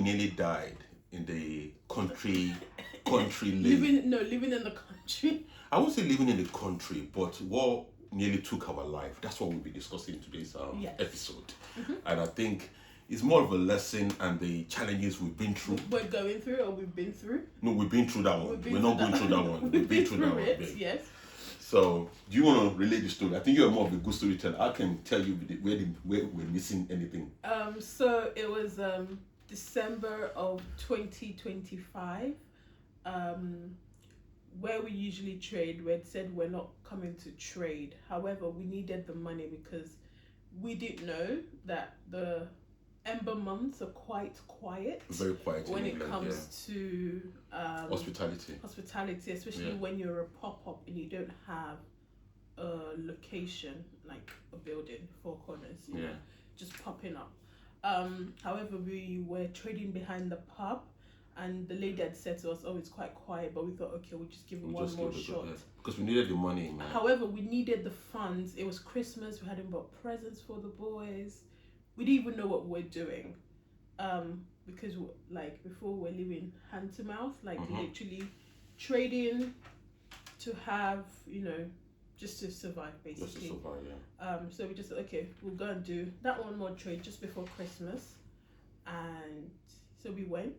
nearly died in the country lane. Living in the country. I won't say living in the country, but what nearly took our life. That's what we'll be discussing in today's episode. And I think it's more of a lesson and the challenges we've been through. We're going through or we've been through? No, we've been through that one. We're not going through that one. We've been through that it, one. Yes. So, do you want to relate the story? I think you're more of a good storyteller. I can tell you where we're missing anything. So it was December of 2025. Where we usually trade, we had said we're not coming to trade. However, we needed the money because we didn't know that the Ember months are quite quiet. Very quiet when in it England, comes to hospitality, especially when you're a pop-up and you don't have a location like a building, four corners, you know, just popping up. However, we were trading behind the pub. And the lady had said to us, "Oh, it's quite quiet," but we thought, okay, we'll just give it one more shot. Because we needed the money, man. However, we needed the funds. It was Christmas. We hadn't bought presents for the boys. We didn't even know what we're doing. Because like before we're living hand to mouth, like literally trading to have, just to survive basically. Just to survive, yeah. So we just said, okay, we'll go and do that one more trade just before Christmas. And so we went.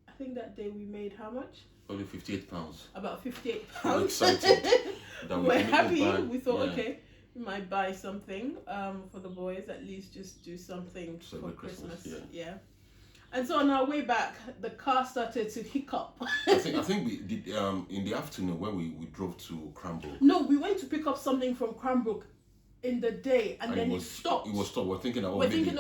I think that day we made how much? Only £58. About £58. We're excited. We're happy. We thought, okay, we might buy something for the boys, at least just do something for Christmas. Yeah. And so on our way back, the car started to hiccup. I think we did in the afternoon when we drove to Cranbrook. No, we went to pick up something from Cranbrook in the day, and then it stopped. It was stopped. We're thinking,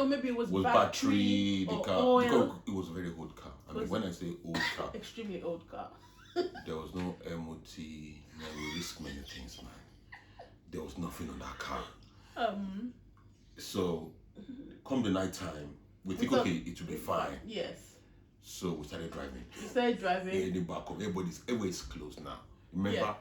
maybe it was battery, the or car. Oil. Because it was a very old car. I mean, when I say old car, extremely old car. There was no MOT. We risk many things, man. There was nothing on that car. So, come the night time, we think, okay, it will be fine. Yes. So we started driving. In the back of everybody's closed now. Remember,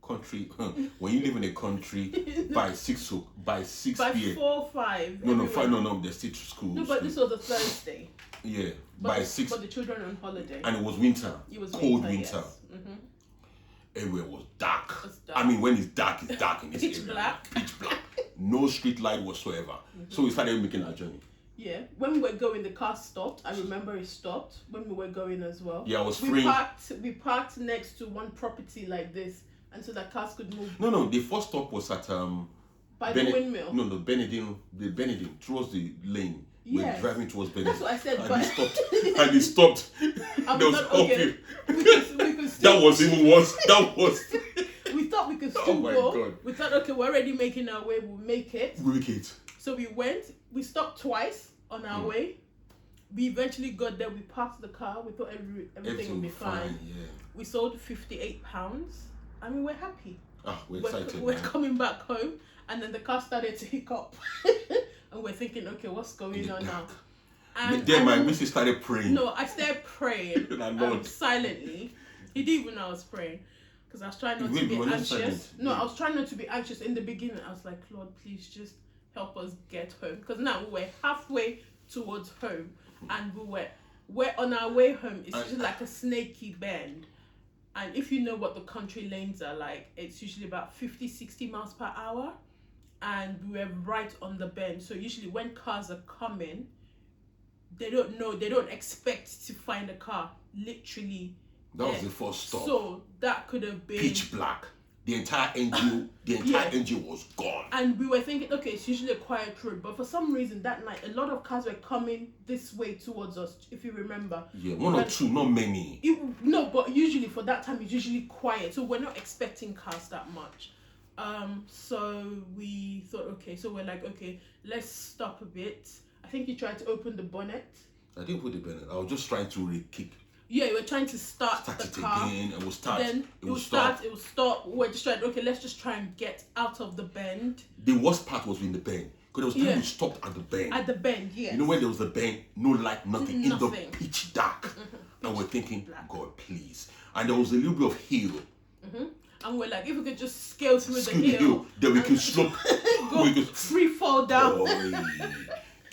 country. When you live in a country by 6 p.m. By 4 or 5. No, 5. No. They're still to school. No, but this was a Thursday. Yeah, by 6. But the children on holiday. And it was winter. It was cold winter. Yes. Everywhere was dark. I mean, when it's dark in this Pitch area. black. Pitch black. No street light whatsoever. So we started making our journey. Yeah, when we were going, the car stopped. I remember it stopped when we were going as well. Yeah, I was free. We parked next to one property like this, and so that cars could move. No. The first stop was at by the windmill. No, Benedict towards the lane. Yes. We're driving towards Benedict. That's what I said. And he stopped. There was okay. We could still, that was even worse. That was. We thought we could still go. God. We thought, okay, we're already making our way. We'll make it. So we went. We stopped twice on our way. We eventually got there. We parked the car. We thought everything would be fine. Yeah. We sold £58. I mean, we're happy. We're excited. We're coming back home, and then the car started to hiccup, and we're thinking, okay, what's going on now? And then my missus started praying. No, I started praying silently. He didn't even know I was praying, because I was trying not to be anxious. No, I was trying not to be anxious in the beginning. I was like, Lord, please just help us get home, because now we're halfway towards home, and we're on our way home. It's just like a snaky bend, and if you know what the country lanes are like, it's usually about 50-60 miles per hour, and we're right on the bend. So usually when cars are coming, they don't expect to find a car literally. That was the first stop. So that could have been pitch black. The entire engine was gone. And we were thinking, okay, it's usually a quiet road, but for some reason that night, a lot of cars were coming this way towards us, if you remember. Yeah, one or two, not many. No, but usually for that time, it's usually quiet, so we're not expecting cars that much. So we thought, okay, so we're like, okay, let's stop a bit. I think you tried to open the bonnet. I didn't put the bonnet. I was just trying to re-kick. Yeah, we were trying to start the car. Again. It will start. Then it will start. It will stop. We're just trying. Okay, let's just try and get out of the bend. The worst part was in the bend, because there was time we stopped at the bend. At the bend, yes. You know when there was a bend, no light, nothing. In the pitch dark, and we're thinking, God, please. And there was a little bit of hill. And we're like, if we could just scale through the hill, then we can slope. free fall down.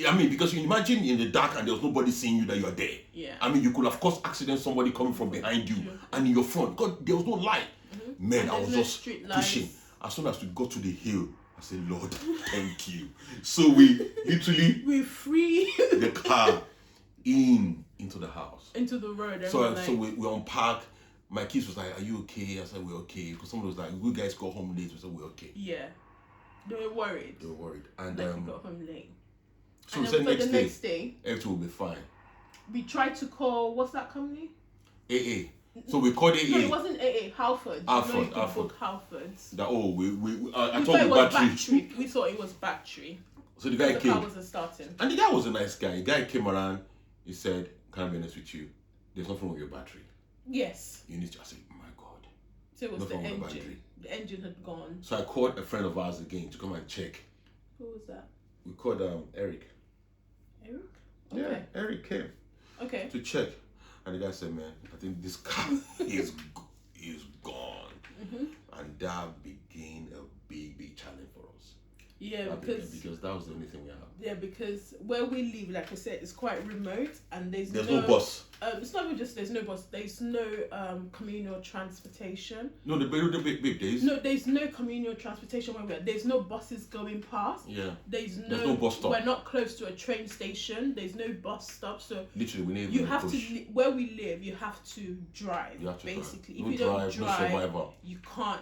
I mean, because you imagine in the dark and there was nobody seeing you that you're there. Yeah. I mean, you could of course accident somebody coming from behind you and in your front. God, there was no light. Man, and I was just pushing. As soon as we got to the hill, I said, Lord, thank you. So we literally we free the car into the house. Into the road. So we unparked. My kids was like, are you okay? I said, we're okay. Because somebody was like, you guys go home late. We said, we're okay. Yeah. They were worried. And like you got home late. So we said next day, everything will be fine. We tried to call, what's that company? AA. So we called AA. No, it wasn't AA. Halford. Halford's. That I thought it was battery. We thought it was battery. So the guy came. The car wasn't starting. And the guy was a nice guy. The guy came around. He said, "Can I be honest with you? There's nothing wrong with your battery." Yes. You need to. I said, "My God." So it was the engine. The engine had gone. So I called a friend of ours again to come and check. Who was that? We called Eric. Eric? Okay. Yeah, Eric came. Okay. To check. And the guy said, man, I think this car is gone. And that became a big challenge for us. Yeah, because that was the only thing we had. Yeah, because where we live, like I said, it's quite remote and there's no bus. It's not even just there's no bus. There's no communal transportation. No, the big days. No, there's no communal transportation where we're. There's no buses going past. Yeah. There's no bus stop. We're not close to a train station. There's no bus stop. So literally, we need. You have to where we live. You have to drive. You have to basically. Drive. If you don't drive, no you can't.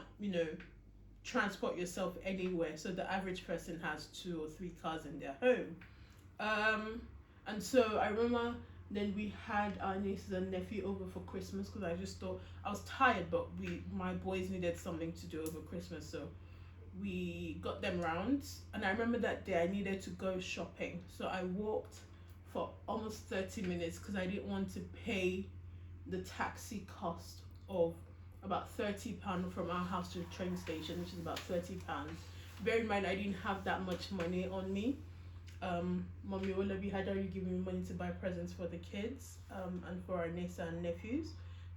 Transport yourself anywhere. So the average person has 2 or 3 cars in their home. And so I remember then we had our nieces and nephew over for Christmas because I just thought I was tired, but my boys needed something to do over Christmas, so we got them round. And I remember that day I needed to go shopping, so I walked for almost 30 minutes because I didn't want to pay the taxi cost of about £30 from our house to the train station, which is about £30. Bear in mind, I didn't have that much money on me. Mommy Olabi had already given me money to buy presents for the kids and for our nieces and nephews.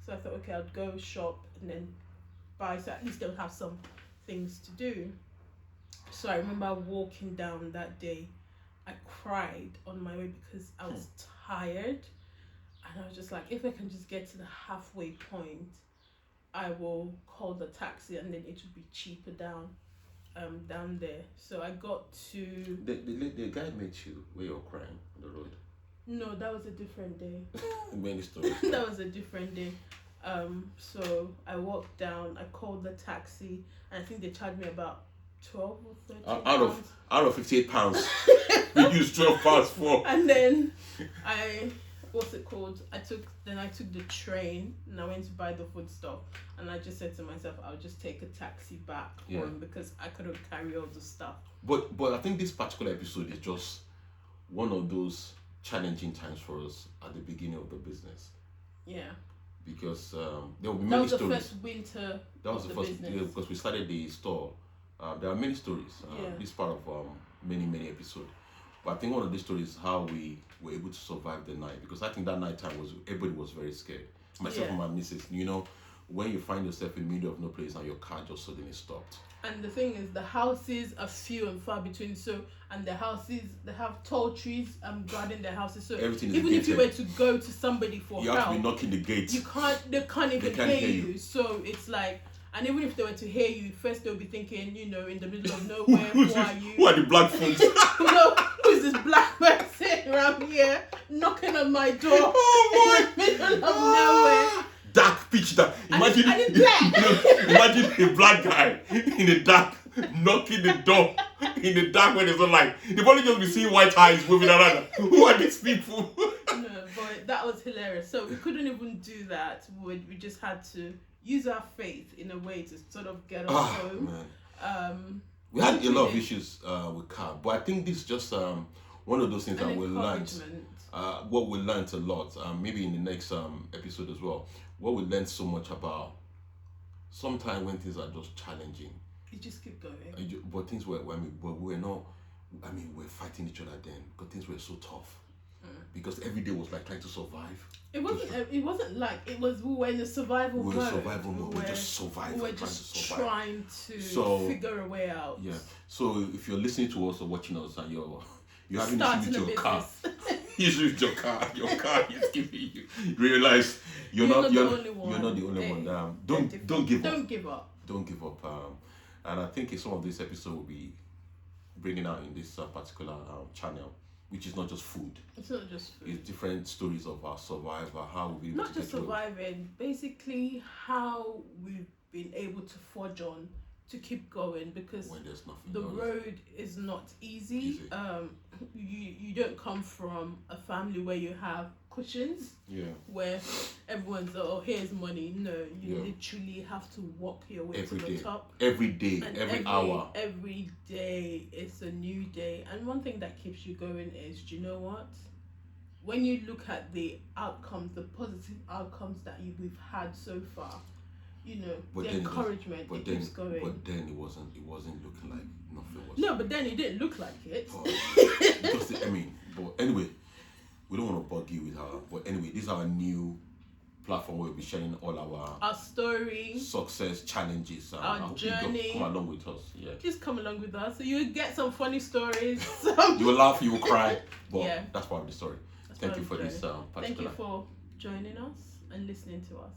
So I thought, okay, I'd go shop and then buy, so at least they'll have some things to do. So I remember walking down that day. I cried on my way because I was tired. And I was just like, if I can just get to the halfway point, I will call the taxi and then it would be cheaper down there. So I got to... The guy met you where you were crying on the road? No, that was a different day. Many stories. That was a different day. So I walked down, I called the taxi, and I think they charged me about 12 or 13 pounds. Out of £58, we used £12 for. And then what's it called? I took the train and I went to buy the food stuff, and I just said to myself, I'll just take a taxi back home because I couldn't carry all the stuff. But I think this particular episode is just one of those challenging times for us at the beginning of the business. Yeah. Because there will be many stories. That was the first winter. That was the first year because we started the store. There are many stories. This part of many episodes. But I think one of the stories is how we were able to survive the night, because I think that night time everybody was very scared. Myself and my missus, when you find yourself in the middle of no place and your car just suddenly stopped. And the thing is, the houses are few and far between. So, and the houses, they have tall trees guarding their houses. So even if you were to go to somebody for help, you have to be knocking the gate. They can't even hear you. So it's like, and even if they were to hear you, first they'll be thinking, in the middle of nowhere, who are you? Who are the black folks? Who is this black person around here knocking on my door in the middle of nowhere? Dark, pitch dark. Imagine a black guy in the dark knocking the door in the dark when there's no light. They've only just be seeing white eyes moving around. Who are these people? No, but that was hilarious. So we couldn't even do that. We just had to use our faith in a way to sort of get us home. Man. We had a lot of issues with car, but I think this is just one of those things that we learned. What we learned a lot, maybe in the next episode as well. What we learned so much about sometimes when things are just challenging. You just keep going. But things were, but we were not. We're fighting each other then, but things were so tough. Because every day was like trying to survive. It wasn't like it was. We were in a survival mode. We were just surviving. We were just trying to figure a way out. Yeah. So if you're listening to us or watching us and You having issues with your car. Issues with your car. Your car is giving you. Realize you're not the only one. You're not the only one. Don't give up. Don't give up. Don't give up. And I think some of this episode will be bringing out in this particular channel, which is not just food. It's not just food. It's different stories of our survival, how we've been not just surviving, basically how we've been able to forge on to keep going, because when there's nothing the road is not easy. You don't come from a family where you have cushions, where everyone's here's money. No, you literally have to walk your way to the top every day, and every hour, every day. It's a new day. And one thing that keeps you going is, do you know what, when you look at the outcomes, the positive outcomes that we've had so far, you know, but the encouragement, it keeps going. But then it wasn't looking like nothing was. No, but then it didn't look like it. Because but anyway, we don't want to bug you with her. But anyway, this is our new platform where we'll be sharing all our story, success, challenges, our journey. Come along with us. Yeah. Just come along with us. So you get some funny stories. You will laugh, you will cry. But that's part of the story. Thank you for this particular. Thank you for joining us and listening to us.